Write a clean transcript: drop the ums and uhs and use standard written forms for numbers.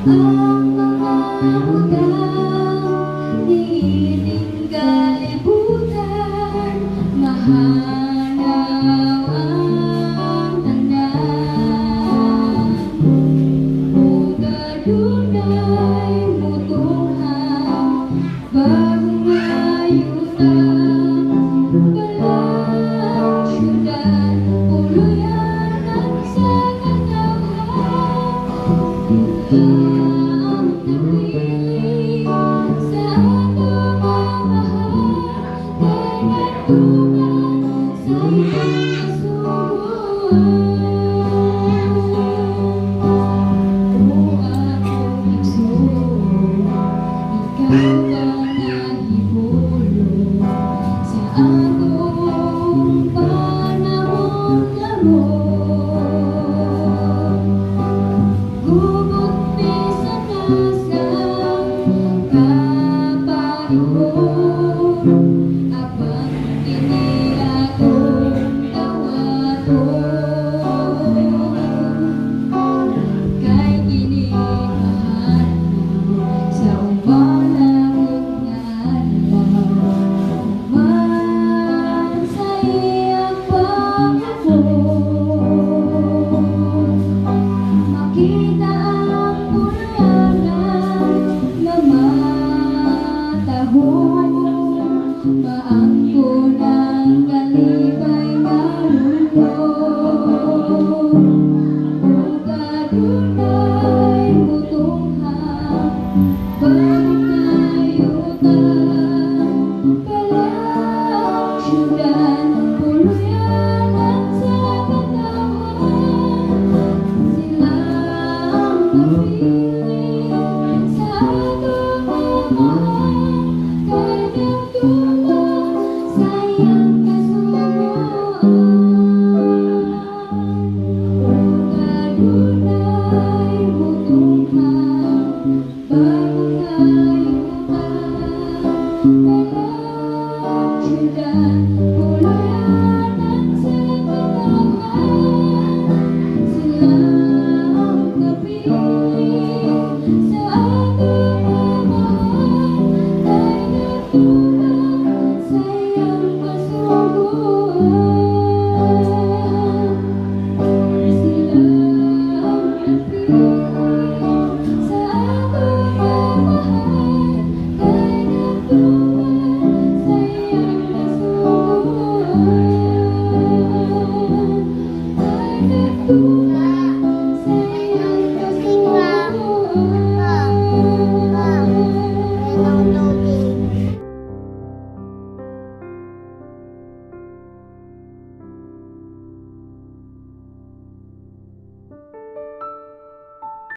Ang mga wagang niiling kalibutan, mahanaw ang tanan. O kadunay mutuhan, bagong ayutan, balang syudad, puluyan sa katawan. Ang napiling sa atong mamahal, kay natuman sa iyong kasubuan. O akong igsoon, ikaw ang nahibulong sa akong panahon karon. Gugot mi sa nasang kapaihon, abang kini akong tawaton. Kay kini mahal sa umalang nga adlaw, man sa iyang pangabot. Makita ang pulanan nga matahon, maangkon ang kalipay nga lulong. O kadunay mutuhan, bagong ayutan, balang syudad, puluyan sa katawan. Sila ang napiling sa atong mamahal, kay natuman sa iyang kasubuan. O kadunay mutuhan, bagong ayutan, balang syudad, puluyan sa katawan. Sila ang napiling sa atong mamahal, kay natuman sa iyang kasubuan. Sila ang napiling